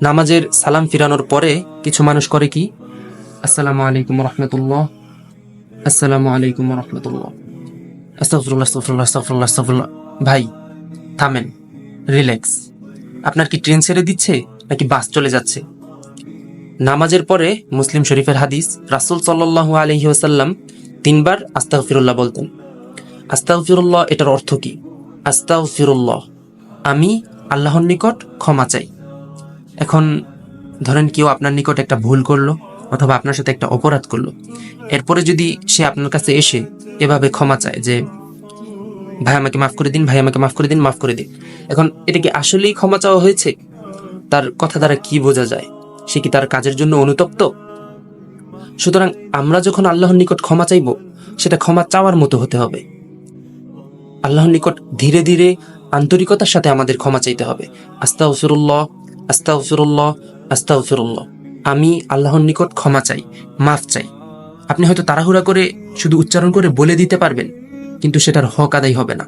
নামাজের সালাম ফিরানোর পরে কিছু মানুষ করে কি, আসসালামু আলাইকুম রহমতুল্লাহ, আসসালামু আলাইকুম রহমতুল্লাহ, আস্তাগফিরুল্লাহ আস্তাগফিরুল্লাহ আস্তাগফিরুল্লাহ আস্তাগফিরুল্লাহ। ভাই থামেন, রিল্যাক্স। আপনার কি ট্রেন ছেড়ে দিচ্ছে নাকি বাস চলে যাচ্ছে? নামাজের পরে মুসলিম শরীফের হাদিস, রাসূল সাল্লাল্লাহু আলাইহি ওয়াসাল্লাম 3 বার আস্তাগফিরুল্লাহ বলতেন। আস্তাগফিরুল্লাহ এটার অর্থ কি? আস্তাগফিরুল্লাহ, আমি আল্লাহর নিকট ক্ষমা চাই। এখন ধরেন কেউ আপনার নিকট একটা ভুল করলো অথবা আপনার সাথে একটা অপরাধ করলো, এরপরে যদি সে আপনার কাছে এসে এভাবে ক্ষমা চায় যে ভাই আমাকে মাফ করে দিন, ভাই আমাকে মাফ করে দিন, মাফ করে দিন, এখন এটা কি আসলেই ক্ষমা চাওয়া হয়েছে? তার কথা দ্বারা কি বোঝা যায়? সে কি তার কাজের জন্য অনুতপ্ত? সুতরাং আমরা যখন আল্লাহর নিকট ক্ষমা চাইব, সেটা ক্ষমা চাওয়ার মতো হতে হবে। আল্লাহর নিকট ধীরে ধীরে আন্তরিকতার সাথে আমাদের ক্ষমা চাইতে হবে। আস্তাগফিরুল্লাহ, আস্তাগফিরুল্লাহ, আস্তাগফিরুল্লাহ, আমি আল্লাহর নিকট ক্ষমা চাই, মাফ চাই। আপনি হয়তো তাড়াহুড়া করে শুধু উচ্চারণ করে বলে দিতে পারবেন, কিন্তু সেটার হক আদায় হবে না।